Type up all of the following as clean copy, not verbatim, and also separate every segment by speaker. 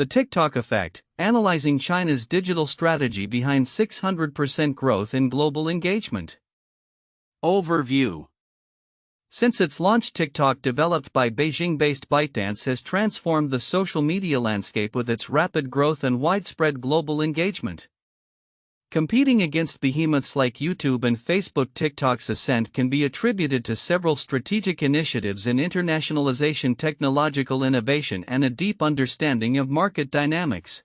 Speaker 1: The TikTok Effect, analyzing China's digital strategy behind 600% growth in global engagement. Overview. Since its launch, TikTok, developed by Beijing-based ByteDance, has transformed the social media landscape with its rapid growth and widespread global engagement. Competing against behemoths like YouTube and Facebook, TikTok's ascent can be attributed to several strategic initiatives in internationalization, technological innovation, and a deep understanding of market dynamics.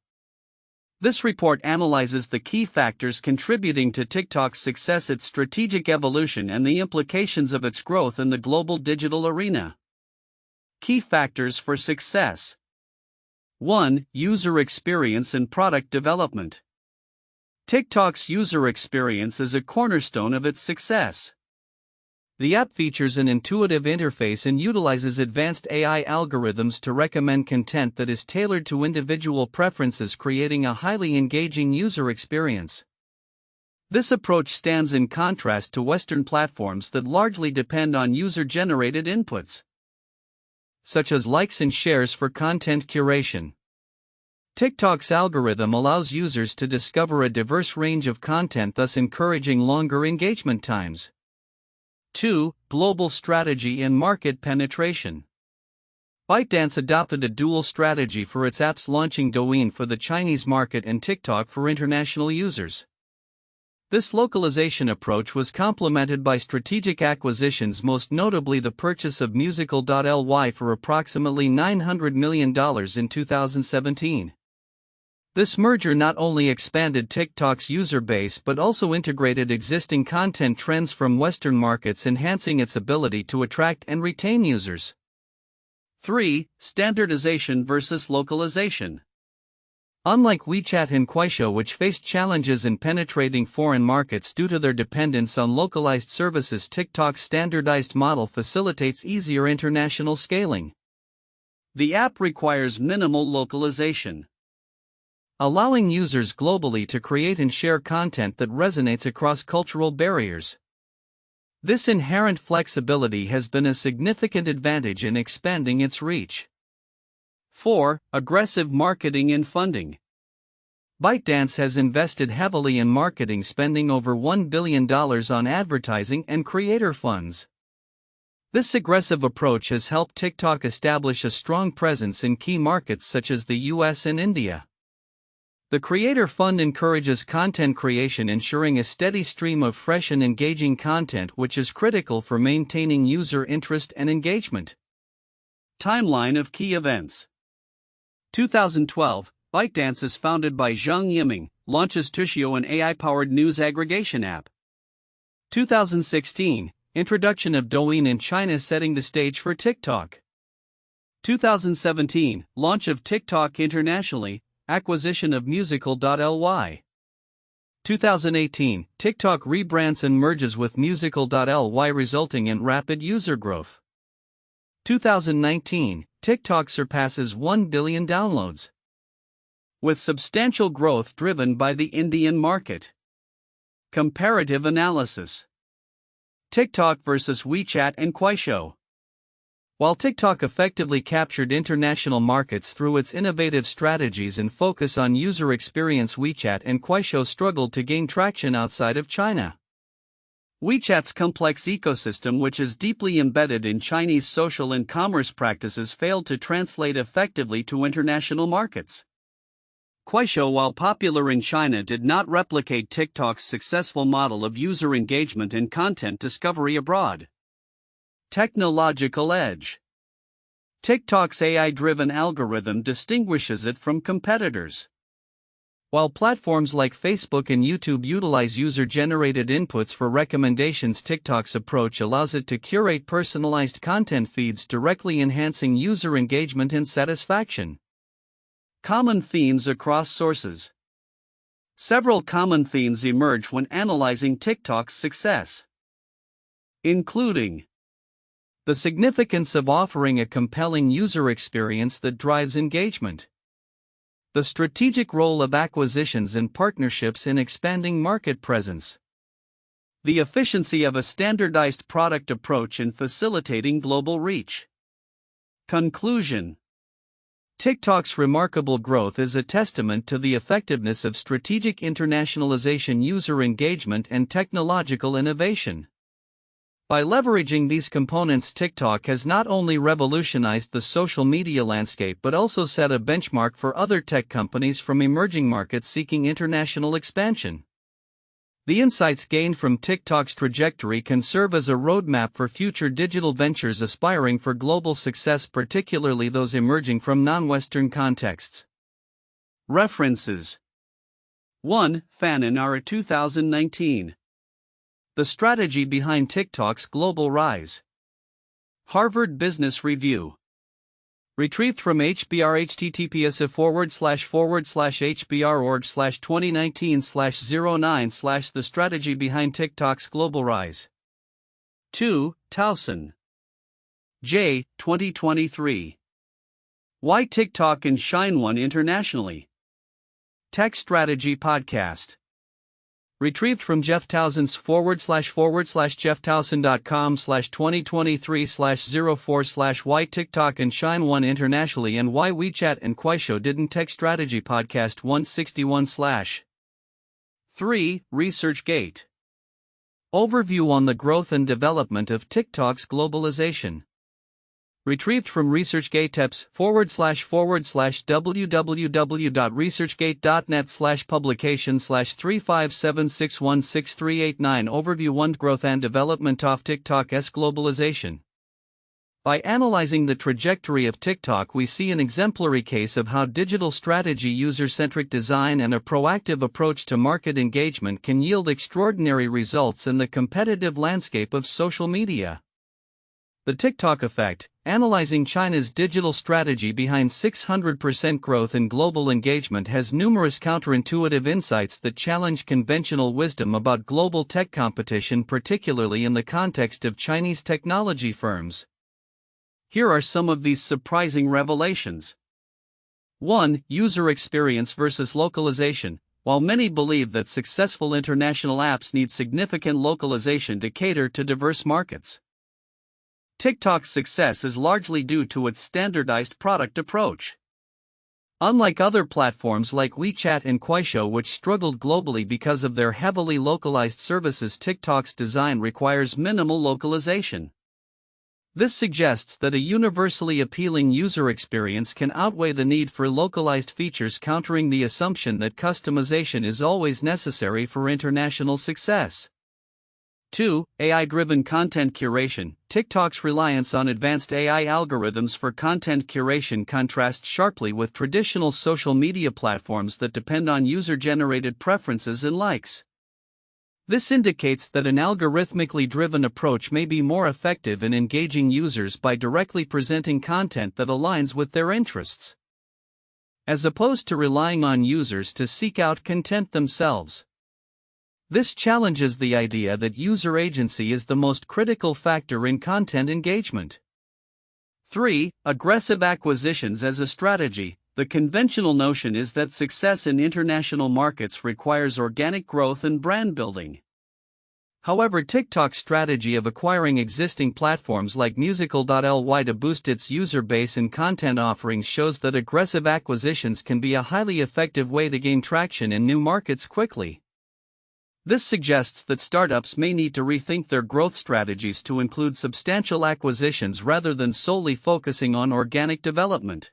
Speaker 1: This report analyzes the key factors contributing to TikTok's success, its strategic evolution, and the implications of its growth in the global digital arena. Key factors for success. 1. User experience and product development. TikTok's user experience is a cornerstone of its success. The app features an intuitive interface and utilizes advanced AI algorithms to recommend content that is tailored to individual preferences, creating a highly engaging user experience. This approach stands in contrast to Western platforms that largely depend on user-generated inputs, such as likes and shares for content curation. TikTok's algorithm allows users to discover a diverse range of content, thus encouraging longer engagement times. 2. Global strategy and market penetration. ByteDance adopted a dual strategy for its apps, launching Douyin for the Chinese market and TikTok for international users. This localization approach was complemented by strategic acquisitions, most notably the purchase of Musical.ly for approximately $900 million in 2017. This merger not only expanded TikTok's user base but also integrated existing content trends from Western markets, enhancing its ability to attract and retain users. 3. Standardization versus localization. Unlike WeChat and Kuaishou, which faced challenges in penetrating foreign markets due to their dependence on localized services, TikTok's standardized model facilitates easier international scaling. The app requires minimal localization, allowing users globally to create and share content that resonates across cultural barriers. This inherent flexibility has been a significant advantage in expanding its reach. 4. Aggressive marketing and funding. ByteDance has invested heavily in marketing, spending over $1 billion on advertising and creator funds. This aggressive approach has helped TikTok establish a strong presence in key markets such as the US and India. The Creator Fund encourages content creation, ensuring a steady stream of fresh and engaging content, which is critical for maintaining user interest and engagement. Timeline of key events. 2012, ByteDance is founded by Zhang Yiming, launches Tushio, an AI-powered news aggregation app. 2016, introduction of Douyin in China, setting the stage for TikTok. 2017, launch of TikTok internationally, acquisition of Musical.ly. 2018, TikTok rebrands and merges with Musical.ly, resulting in rapid user growth. 2019, TikTok surpasses 1 billion downloads, with substantial growth driven by the Indian market. Comparative analysis. TikTok versus WeChat and Kuaishou. While TikTok effectively captured international markets through its innovative strategies and focus on user experience, WeChat and Kuaishou struggled to gain traction outside of China. WeChat's complex ecosystem, which is deeply embedded in Chinese social and commerce practices, failed to translate effectively to international markets. Kuaishou, while popular in China, did not replicate TikTok's successful model of user engagement and content discovery abroad. Technological edge. TikTok's AI-driven algorithm distinguishes it from competitors. While platforms like Facebook and YouTube utilize user-generated inputs for recommendations, TikTok's approach allows it to curate personalized content feeds, directly enhancing user engagement and satisfaction. Common themes across sources. Several common themes emerge when analyzing TikTok's success, including the significance of offering a compelling user experience that drives engagement, the strategic role of acquisitions and partnerships in expanding market presence, the efficiency of a standardized product approach in facilitating global reach. Conclusion. TikTok's remarkable growth is a testament to the effectiveness of strategic internationalization, user engagement, and technological innovation. By leveraging these components, TikTok has not only revolutionized the social media landscape but also set a benchmark for other tech companies from emerging markets seeking international expansion. The insights gained from TikTok's trajectory can serve as a roadmap for future digital ventures aspiring for global success, particularly those emerging from non-Western contexts. References: 1. Fannin R. 2019. The Strategy Behind TikTok's Global Rise. Harvard Business Review. Retrieved from HBR https://hbr.org/2019/09/ The Strategy Behind TikTok's Global Rise. 2. Towson. J. 2023. Why TikTok Can Shine One Internationally. Tech Strategy Podcast. Retrieved from Jeff Towson's //jefftowson.com/2023/04/ Why TikTok Can Shine One Internationally and Why WeChat and Kuaishou Didn't. Tech Strategy Podcast 161/. 3. ResearchGate. Overview on the growth and development of TikTok's globalization. Retrieved from ResearchGate Teps //www.researchgate.net/publication/357616389 Overview 1. Growth and development of TikTok's globalization. By analyzing the trajectory of TikTok, we see an exemplary case of how digital strategy, user-centric design, and a proactive approach to market engagement can yield extraordinary results in the competitive landscape of social media. The TikTok Effect, analyzing China's digital strategy behind 600% growth in global engagement, has numerous counterintuitive insights that challenge conventional wisdom about global tech competition, particularly in the context of Chinese technology firms. Here are some of these surprising revelations. 1. User experience versus localization. While many believe that successful international apps need significant localization to cater to diverse markets, TikTok's success is largely due to its standardized product approach. Unlike other platforms like WeChat and Kuaishou, which struggled globally because of their heavily localized services, TikTok's design requires minimal localization. This suggests that a universally appealing user experience can outweigh the need for localized features, countering the assumption that customization is always necessary for international success. 2. AI-driven content curation. TikTok's reliance on advanced AI algorithms for content curation contrasts sharply with traditional social media platforms that depend on user-generated preferences and likes. This indicates that an algorithmically driven approach may be more effective in engaging users by directly presenting content that aligns with their interests, as opposed to relying on users to seek out content themselves. This challenges the idea that user agency is the most critical factor in content engagement. 3. Aggressive acquisitions as a strategy. The conventional notion is that success in international markets requires organic growth and brand building. However, TikTok's strategy of acquiring existing platforms like Musical.ly to boost its user base and content offerings shows that aggressive acquisitions can be a highly effective way to gain traction in new markets quickly. This suggests that startups may need to rethink their growth strategies to include substantial acquisitions rather than solely focusing on organic development.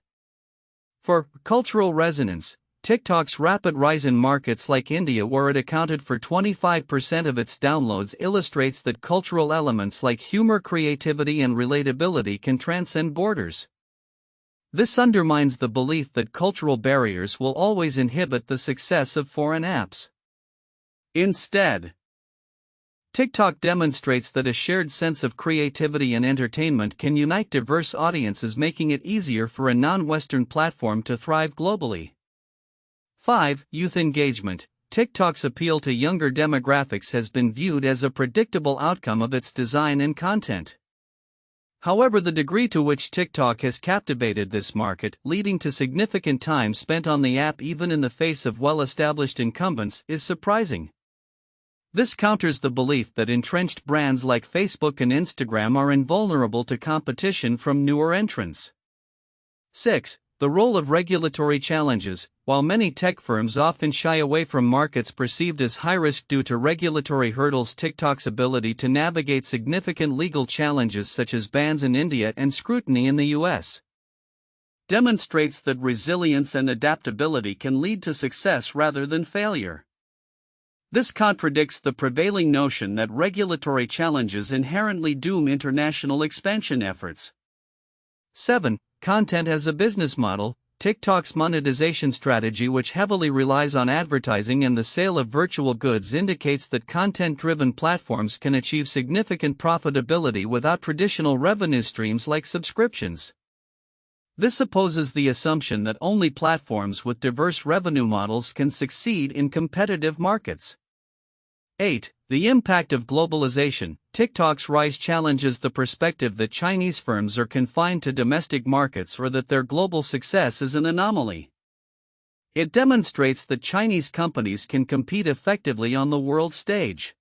Speaker 1: 4. Cultural resonance. TikTok's rapid rise in markets like India, where it accounted for 25% of its downloads, illustrates that cultural elements like humor, creativity, and relatability can transcend borders. This undermines the belief that cultural barriers will always inhibit the success of foreign apps. Instead, TikTok demonstrates that a shared sense of creativity and entertainment can unite diverse audiences, making it easier for a non-Western platform to thrive globally. 5. Youth engagement. TikTok's appeal to younger demographics has been viewed as a predictable outcome of its design and content. However, the degree to which TikTok has captivated this market, leading to significant time spent on the app even in the face of well-established incumbents, is surprising. This counters the belief that entrenched brands like Facebook and Instagram are invulnerable to competition from newer entrants. 6. The role of regulatory challenges. While many tech firms often shy away from markets perceived as high risk due to regulatory hurdles, TikTok's ability to navigate significant legal challenges such as bans in India and scrutiny in the US demonstrates that resilience and adaptability can lead to success rather than failure. This contradicts the prevailing notion that regulatory challenges inherently doom international expansion efforts. 7. Content as a business model. TikTok's monetization strategy, which heavily relies on advertising and the sale of virtual goods, indicates that content-driven platforms can achieve significant profitability without traditional revenue streams like subscriptions. This opposes the assumption that only platforms with diverse revenue models can succeed in competitive markets. 8. The impact of globalization. TikTok's rise challenges the perspective that Chinese firms are confined to domestic markets or that their global success is an anomaly. It demonstrates that Chinese companies can compete effectively on the world stage,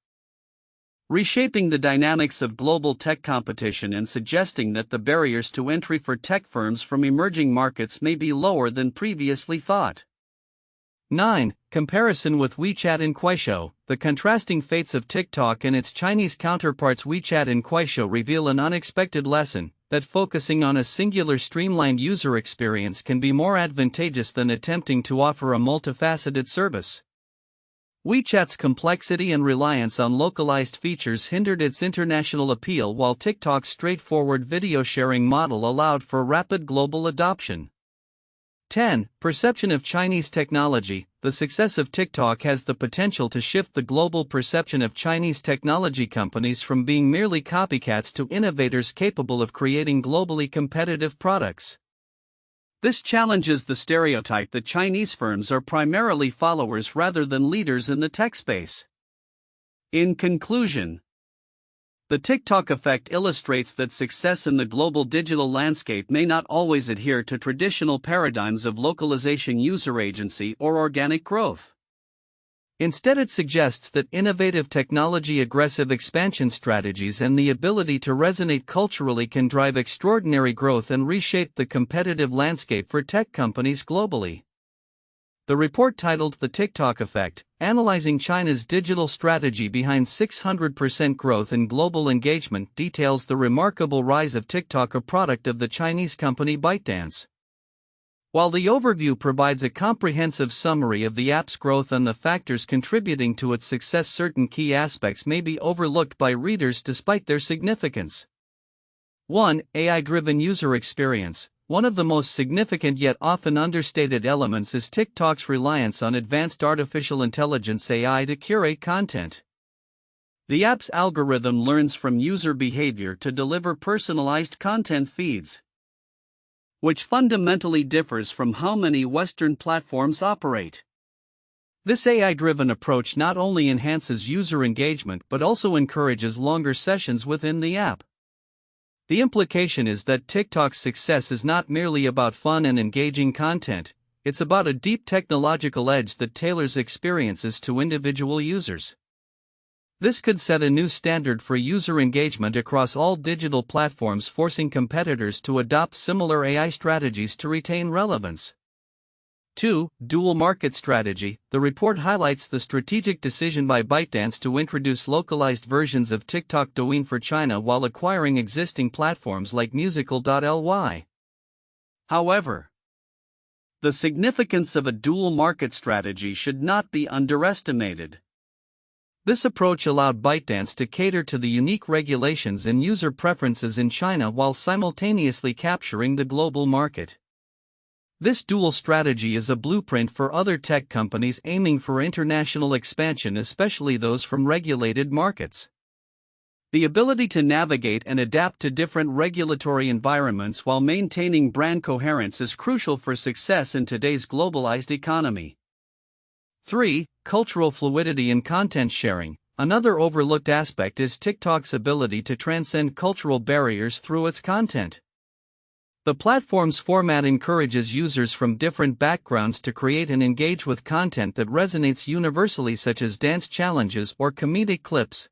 Speaker 1: reshaping the dynamics of global tech competition and suggesting that the barriers to entry for tech firms from emerging markets may be lower than previously thought. 9. Comparison with WeChat and Kuaishou. The contrasting fates of TikTok and its Chinese counterparts WeChat and Kuaishou reveal an unexpected lesson, that focusing on a singular streamlined user experience can be more advantageous than attempting to offer a multifaceted service. WeChat's complexity and reliance on localized features hindered its international appeal, while TikTok's straightforward video sharing model allowed for rapid global adoption. 10. Perception of Chinese technology. The success of TikTok has the potential to shift the global perception of Chinese technology companies from being merely copycats to innovators capable of creating globally competitive products. This challenges the stereotype that Chinese firms are primarily followers rather than leaders in the tech space. In conclusion, the TikTok effect illustrates that success in the global digital landscape may not always adhere to traditional paradigms of localization, user agency, or organic growth. Instead, it suggests that innovative technology-aggressive expansion strategies and the ability to resonate culturally can drive extraordinary growth and reshape the competitive landscape for tech companies globally. The report, titled The TikTok Effect, Analyzing China's Digital Strategy Behind 600% Growth in Global Engagement, details the remarkable rise of TikTok, a product of the Chinese company ByteDance. While the overview provides a comprehensive summary of the app's growth and the factors contributing to its success, certain key aspects may be overlooked by readers despite their significance. 1. AI-driven user experience. One of the most significant yet often understated elements is TikTok's reliance on advanced artificial intelligence (AI) to curate content. The app's algorithm learns from user behavior to deliver personalized content feeds, which fundamentally differs from how many Western platforms operate. This AI-driven approach not only enhances user engagement but also encourages longer sessions within the app. The implication is that TikTok's success is not merely about fun and engaging content, it's about a deep technological edge that tailors experiences to individual users. This could set a new standard for user engagement across all digital platforms, forcing competitors to adopt similar AI strategies to retain relevance. 2. Dual market strategy. The report highlights the strategic decision by ByteDance to introduce localized versions of TikTok Douyin for China while acquiring existing platforms like Musical.ly. However, the significance of a dual market strategy should not be underestimated. This approach allowed ByteDance to cater to the unique regulations and user preferences in China while simultaneously capturing the global market. This dual strategy is a blueprint for other tech companies aiming for international expansion, especially those from regulated markets. The ability to navigate and adapt to different regulatory environments while maintaining brand coherence is crucial for success in today's globalized economy. 3. Cultural fluidity in content sharing. Another overlooked aspect is TikTok's ability to transcend cultural barriers through its content. The platform's format encourages users from different backgrounds to create and engage with content that resonates universally, such as dance challenges or comedic clips.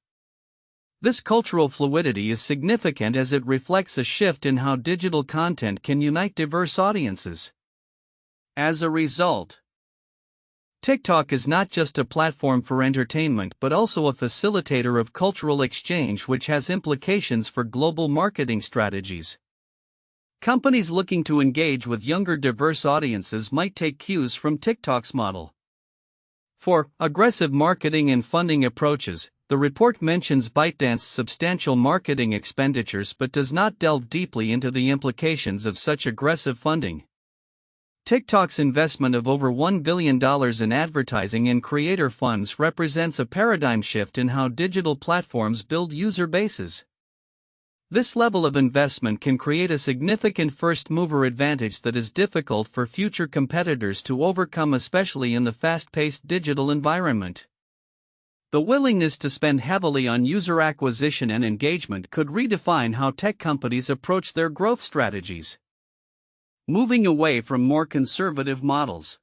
Speaker 1: This cultural fluidity is significant as it reflects a shift in how digital content can unite diverse audiences. As a result, TikTok is not just a platform for entertainment but also a facilitator of cultural exchange, which has implications for global marketing strategies. Companies looking to engage with younger, diverse audiences might take cues from TikTok's model. For aggressive marketing and funding approaches, the report mentions ByteDance's substantial marketing expenditures but does not delve deeply into the implications of such aggressive funding. TikTok's investment of over $1 billion in advertising and creator funds represents a paradigm shift in how digital platforms build user bases. This level of investment can create a significant first-mover advantage that is difficult for future competitors to overcome, especially in the fast-paced digital environment. The willingness to spend heavily on user acquisition and engagement could redefine how tech companies approach their growth strategies, moving away from more conservative models.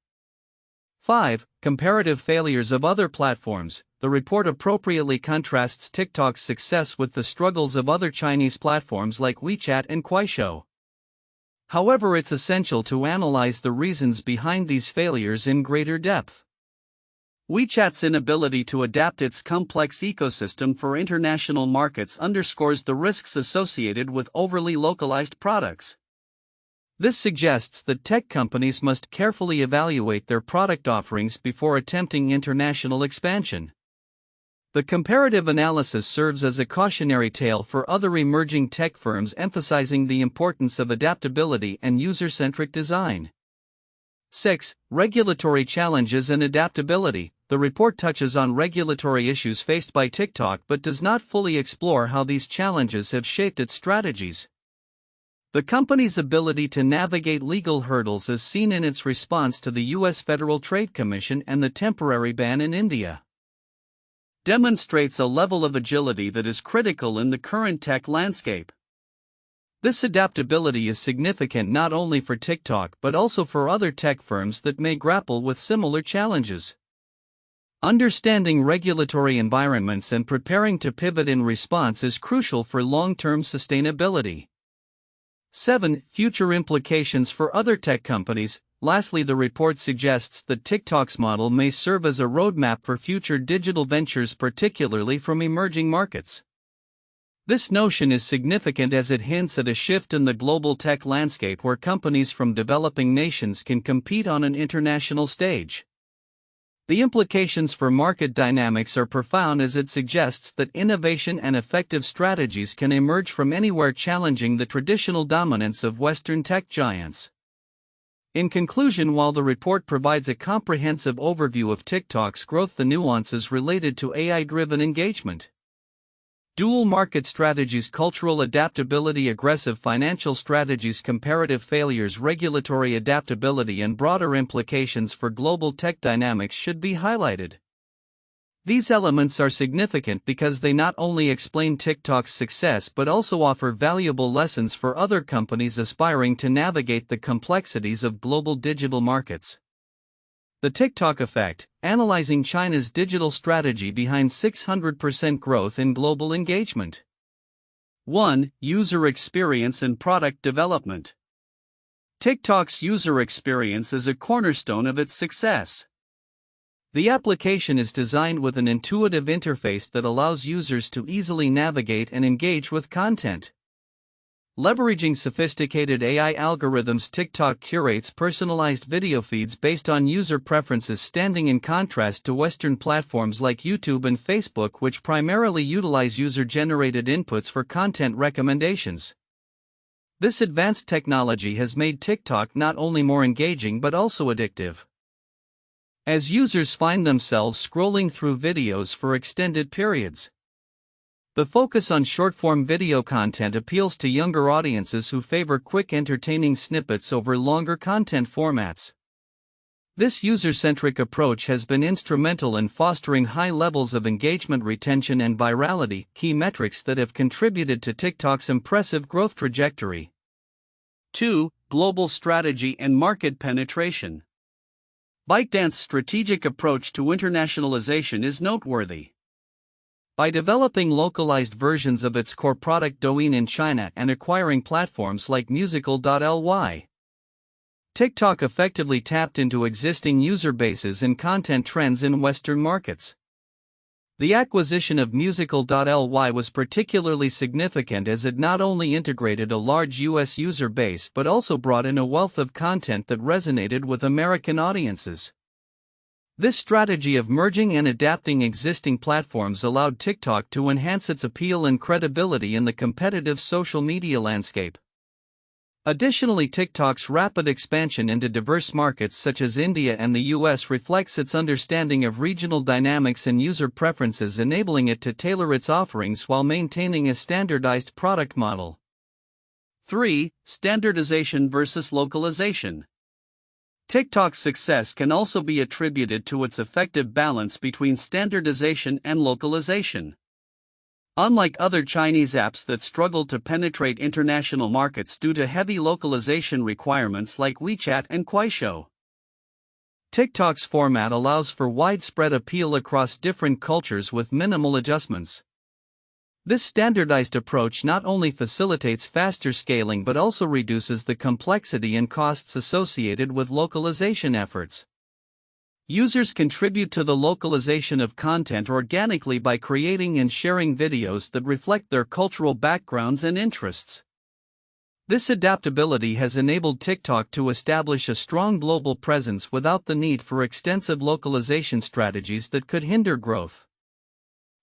Speaker 1: 5. Comparative failures of other platforms. The report appropriately contrasts TikTok's success with the struggles of other Chinese platforms like WeChat and Kuaishou. However, it's essential to analyze the reasons behind these failures in greater depth. WeChat's inability to adapt its complex ecosystem for international markets underscores the risks associated with overly localized products. This suggests that tech companies must carefully evaluate their product offerings before attempting international expansion. The comparative analysis serves as a cautionary tale for other emerging tech firms, emphasizing the importance of adaptability and user-centric design. 6. Regulatory challenges and adaptability. The report touches on regulatory issues faced by TikTok but does not fully explore how these challenges have shaped its strategies. The company's ability to navigate legal hurdles is seen in its response to the U.S. Federal Trade Commission and the temporary ban in India, demonstrates a level of agility that is critical in the current tech landscape. This adaptability is significant not only for TikTok but also for other tech firms that may grapple with similar challenges. Understanding regulatory environments and preparing to pivot in response is crucial for long-term sustainability. 7. Future implications for other tech companies. Lastly, the report suggests that TikTok's model may serve as a roadmap for future digital ventures, particularly from emerging markets. This notion is significant as it hints at a shift in the global tech landscape where companies from developing nations can compete on an international stage. The implications for market dynamics are profound, as it suggests that innovation and effective strategies can emerge from anywhere, challenging the traditional dominance of Western tech giants. In conclusion, while the report provides a comprehensive overview of TikTok's growth, the nuances related to AI-driven engagement, dual market strategies, cultural adaptability, aggressive financial strategies, comparative failures, regulatory adaptability, and broader implications for global tech dynamics should be highlighted. These elements are significant because they not only explain TikTok's success but also offer valuable lessons for other companies aspiring to navigate the complexities of global digital markets. The TikTok effect: analyzing China's digital strategy behind 600% growth in global engagement. 1. User experience and product development. TikTok's user experience is a cornerstone of its success. The application is designed with an intuitive interface that allows users to easily navigate and engage with content. Leveraging sophisticated AI algorithms, TikTok curates personalized video feeds based on user preferences, standing in contrast to Western platforms like YouTube and Facebook, which primarily utilize user-generated inputs for content recommendations. This advanced technology has made TikTok not only more engaging but also addictive, as users find themselves scrolling through videos for extended periods. The focus on short-form video content appeals to younger audiences who favor quick, entertaining snippets over longer content formats. This user-centric approach has been instrumental in fostering high levels of engagement, retention, and virality, key metrics that have contributed to TikTok's impressive growth trajectory. 2. Global strategy and market penetration. ByteDance's strategic approach to internationalization is noteworthy. By developing localized versions of its core product Douyin in China and acquiring platforms like Musical.ly, TikTok effectively tapped into existing user bases and content trends in Western markets. The acquisition of Musical.ly was particularly significant as it not only integrated a large US user base but also brought in a wealth of content that resonated with American audiences. This strategy of merging and adapting existing platforms allowed TikTok to enhance its appeal and credibility in the competitive social media landscape. Additionally, TikTok's rapid expansion into diverse markets such as India and the US reflects its understanding of regional dynamics and user preferences, enabling it to tailor its offerings while maintaining a standardized product model. 3. Standardization versus localization. TikTok's success can also be attributed to its effective balance between standardization and localization. Unlike other Chinese apps that struggle to penetrate international markets due to heavy localization requirements like WeChat and Kuaishou, TikTok's format allows for widespread appeal across different cultures with minimal adjustments. This standardized approach not only facilitates faster scaling but also reduces the complexity and costs associated with localization efforts. Users contribute to the localization of content organically by creating and sharing videos that reflect their cultural backgrounds and interests. This adaptability has enabled TikTok to establish a strong global presence without the need for extensive localization strategies that could hinder growth.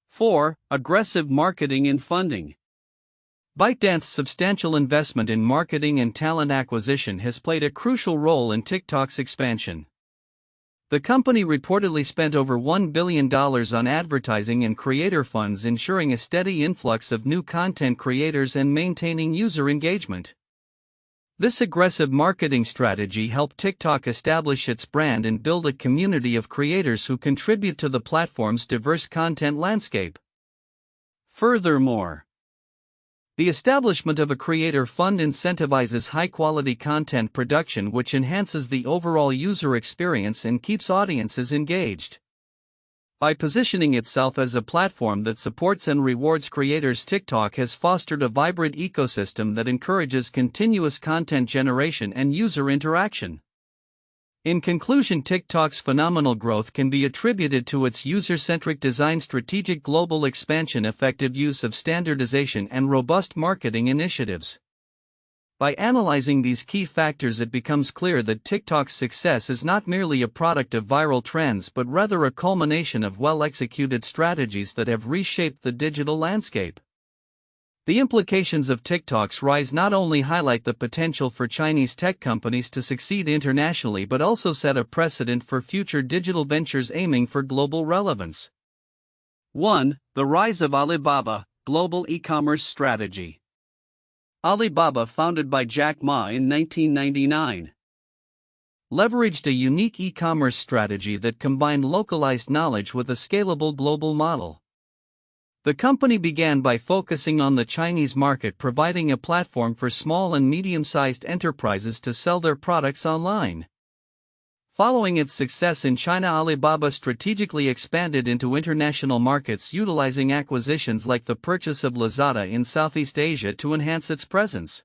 Speaker 1: 4. Aggressive marketing and funding. ByteDance's substantial investment in marketing and talent acquisition has played a crucial role in TikTok's expansion. The company reportedly spent over $1 billion on advertising and creator funds, ensuring a steady influx of new content creators and maintaining user engagement. This aggressive marketing strategy helped TikTok establish its brand and build a community of creators who contribute to the platform's diverse content landscape. Furthermore, the establishment of a creator fund incentivizes high-quality content production, which enhances the overall user experience and keeps audiences engaged. By positioning itself as a platform that supports and rewards creators, TikTok has fostered a vibrant ecosystem that encourages continuous content generation and user interaction. In conclusion, TikTok's phenomenal growth can be attributed to its user-centric design, strategic global expansion, effective use of standardization, and robust marketing initiatives. By analyzing these key factors, it becomes clear that TikTok's success is not merely a product of viral trends but rather a culmination of well-executed strategies that have reshaped the digital landscape. The implications of TikTok's rise not only highlight the potential for Chinese tech companies to succeed internationally but also set a precedent for future digital ventures aiming for global relevance. 1. The rise of Alibaba, global e-commerce strategy. Alibaba, founded by Jack Ma in 1999, leveraged a unique e-commerce strategy that combined localized knowledge with a scalable global model. The company began by focusing on the Chinese market, providing a platform for small and medium-sized enterprises to sell their products online. Following its success in China, Alibaba strategically expanded into international markets, utilizing acquisitions like the purchase of Lazada in Southeast Asia to enhance its presence.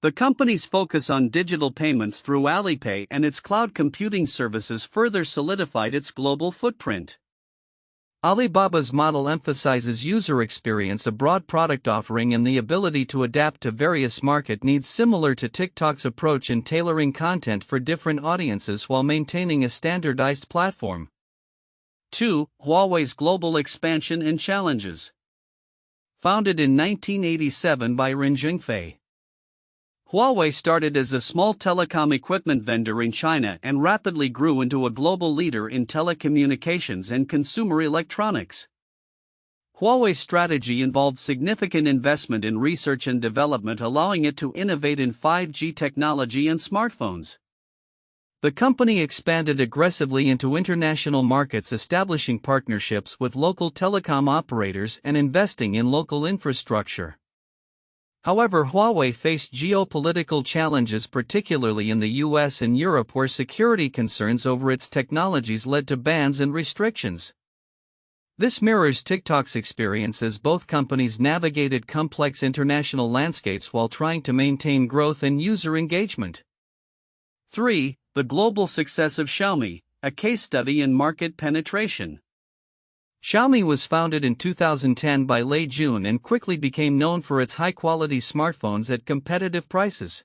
Speaker 1: The company's focus on digital payments through Alipay and its cloud computing services further solidified its global footprint. Alibaba's model emphasizes user experience, a broad product offering, and the ability to adapt to various market needs, similar to TikTok's approach in tailoring content for different audiences while maintaining a standardized platform. 2. Huawei's global expansion and challenges. Founded in 1987 by Ren Zhengfei, Huawei started as a small telecom equipment vendor in China and rapidly grew into a global leader in telecommunications and consumer electronics. Huawei's strategy involved significant investment in research and development, allowing it to innovate in 5G technology and smartphones. The company expanded aggressively into international markets, establishing partnerships with local telecom operators and investing in local infrastructure. However, Huawei faced geopolitical challenges, particularly in the US and Europe, where security concerns over its technologies led to bans and restrictions. This mirrors TikTok's experience, as both companies navigated complex international landscapes while trying to maintain growth and user engagement. 3. The global success of Xiaomi, a case study in market penetration. Xiaomi was founded in 2010 by Lei Jun and quickly became known for its high-quality smartphones at competitive prices.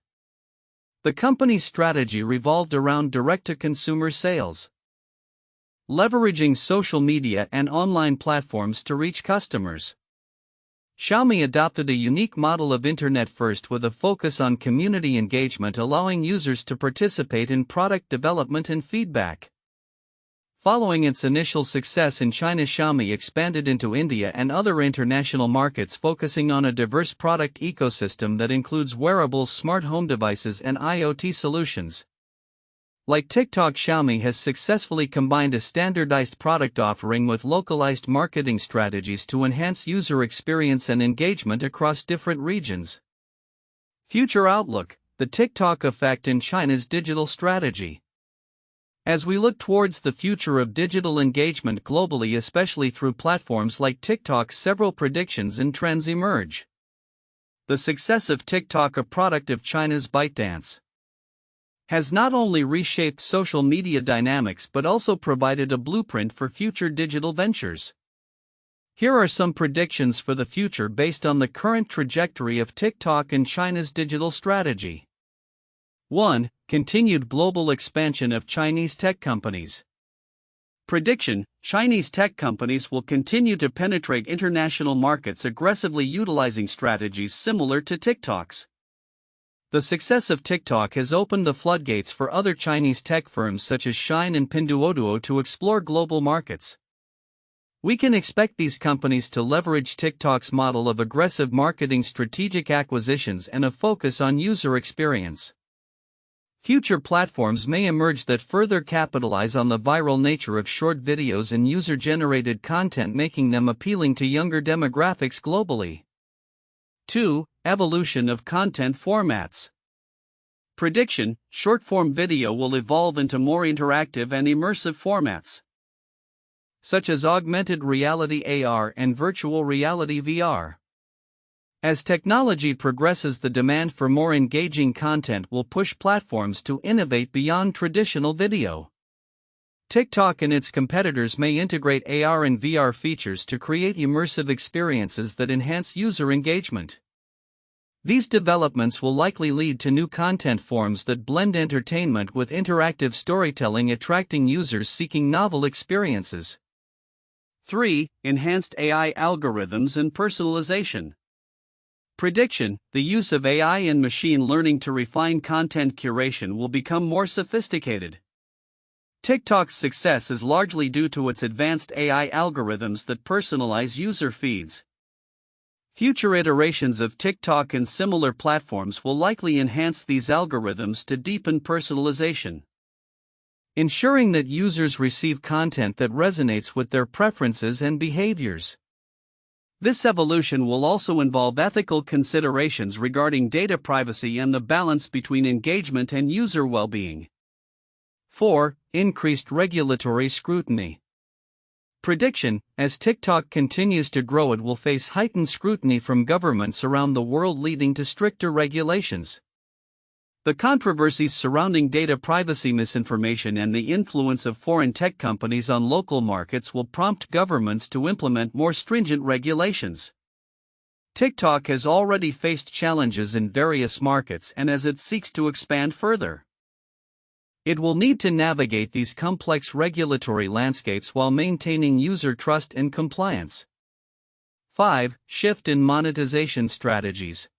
Speaker 1: The company's strategy revolved around direct-to-consumer sales, leveraging social media and online platforms to reach customers. Xiaomi adopted a unique model of Internet first with a focus on community engagement, allowing users to participate in product development and feedback. Following its initial success in China, Xiaomi expanded into India and other international markets, focusing on a diverse product ecosystem that includes wearables, smart home devices, and IoT solutions. Like TikTok, Xiaomi has successfully combined a standardized product offering with localized marketing strategies to enhance user experience and engagement across different regions. Future outlook: the TikTok effect in China's digital strategy. As we look towards the future of digital engagement globally, especially through platforms like TikTok, several predictions and trends emerge. The success of TikTok, a product of China's ByteDance, has not only reshaped social media dynamics but also provided a blueprint for future digital ventures. Here are some predictions for the future based on the current trajectory of TikTok and China's digital strategy. 1. Continued global expansion of Chinese tech companies. Prediction: Chinese tech companies will continue to penetrate international markets, aggressively utilizing strategies similar to TikTok's. The success of TikTok has opened the floodgates for other Chinese tech firms such as Shine and Pinduoduo to explore global markets. We can expect these companies to leverage TikTok's model of aggressive marketing, strategic acquisitions, and a focus on user experience. Future platforms may emerge that further capitalize on the viral nature of short videos and user-generated content, making them appealing to younger demographics globally. 2. Evolution of content formats. Prediction: short-form video will evolve into more interactive and immersive formats, such as augmented reality (AR) and virtual reality (VR). As technology progresses, the demand for more engaging content will push platforms to innovate beyond traditional video. TikTok and its competitors may integrate AR and VR features to create immersive experiences that enhance user engagement. These developments will likely lead to new content forms that blend entertainment with interactive storytelling, attracting users seeking novel experiences. 3. Enhanced AI algorithms and personalization. Prediction: the use of AI and machine learning to refine content curation will become more sophisticated. TikTok's success is largely due to its advanced AI algorithms that personalize user feeds. Future iterations of TikTok and similar platforms will likely enhance these algorithms to deepen personalization, ensuring that users receive content that resonates with their preferences and behaviors. This evolution will also involve ethical considerations regarding data privacy and the balance between engagement and user well-being. 4. Increased regulatory scrutiny. Prediction: as TikTok continues to grow, it will face heightened scrutiny from governments around the world, leading to stricter regulations. The controversies surrounding data privacy, misinformation, and the influence of foreign tech companies on local markets will prompt governments to implement more stringent regulations. TikTok has already faced challenges in various markets, and as it seeks to expand further, it will need to navigate these complex regulatory landscapes while maintaining user trust and compliance. 5. Shift in monetization strategies.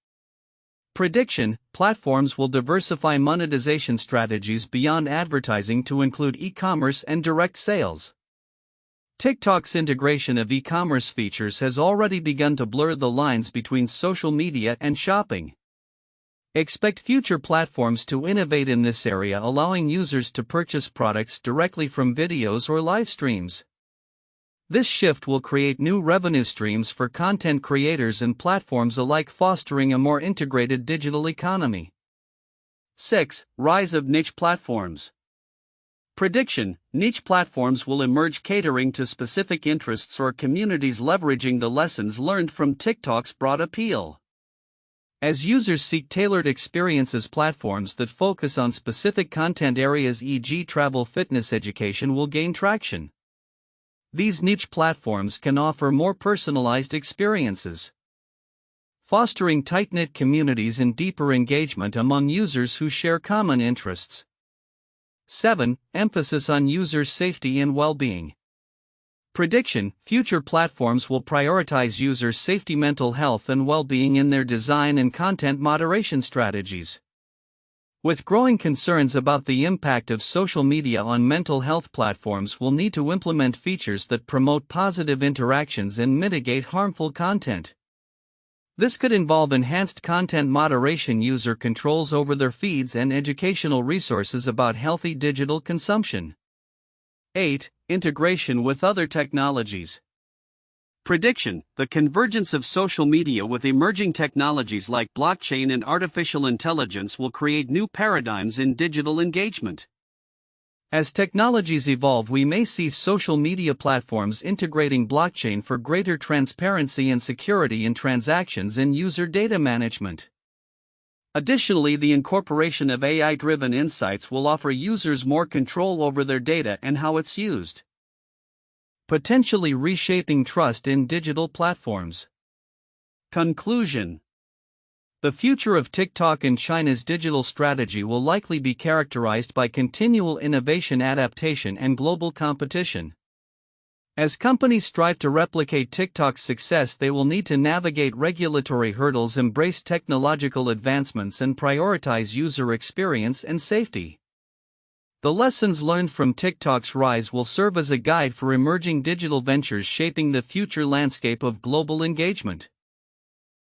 Speaker 1: Prediction: platforms will diversify monetization strategies beyond advertising to include e-commerce and direct sales. TikTok's integration of e-commerce features has already begun to blur the lines between social media and shopping. Expect future platforms to innovate in this area, allowing users to purchase products directly from videos or live streams. This shift will create new revenue streams for content creators and platforms alike, fostering a more integrated digital economy. 6. Rise of niche platforms. Prediction: niche platforms will emerge, catering to specific interests or communities, leveraging the lessons learned from TikTok's broad appeal. As users seek tailored experiences, platforms that focus on specific content areas, e.g., travel, fitness, education, will gain traction. These niche platforms can offer more personalized experiences, fostering tight-knit communities and deeper engagement among users who share common interests. 7. Emphasis on user safety and well-being. Prediction: future platforms will prioritize user safety, mental health, and well-being in their design and content moderation strategies. With growing concerns about the impact of social media on mental health, platforms will need to implement features that promote positive interactions and mitigate harmful content. This could involve enhanced content moderation, user controls over their feeds, and educational resources about healthy digital consumption. 8. Integration with other technologies. Prediction: the convergence of social media with emerging technologies like blockchain and artificial intelligence will create new paradigms in digital engagement. As technologies evolve, we may see social media platforms integrating blockchain for greater transparency and security in transactions and user data management. Additionally, the incorporation of AI-driven insights will offer users more control over their data and how it's used, potentially reshaping trust in digital platforms. Conclusion: the future of TikTok and China's digital strategy will likely be characterized by continual innovation, adaptation, and global competition. As companies strive to replicate TikTok's success, they will need to navigate regulatory hurdles, embrace technological advancements, and prioritize user experience and safety. The lessons learned from TikTok's rise will serve as a guide for emerging digital ventures shaping the future landscape of global engagement.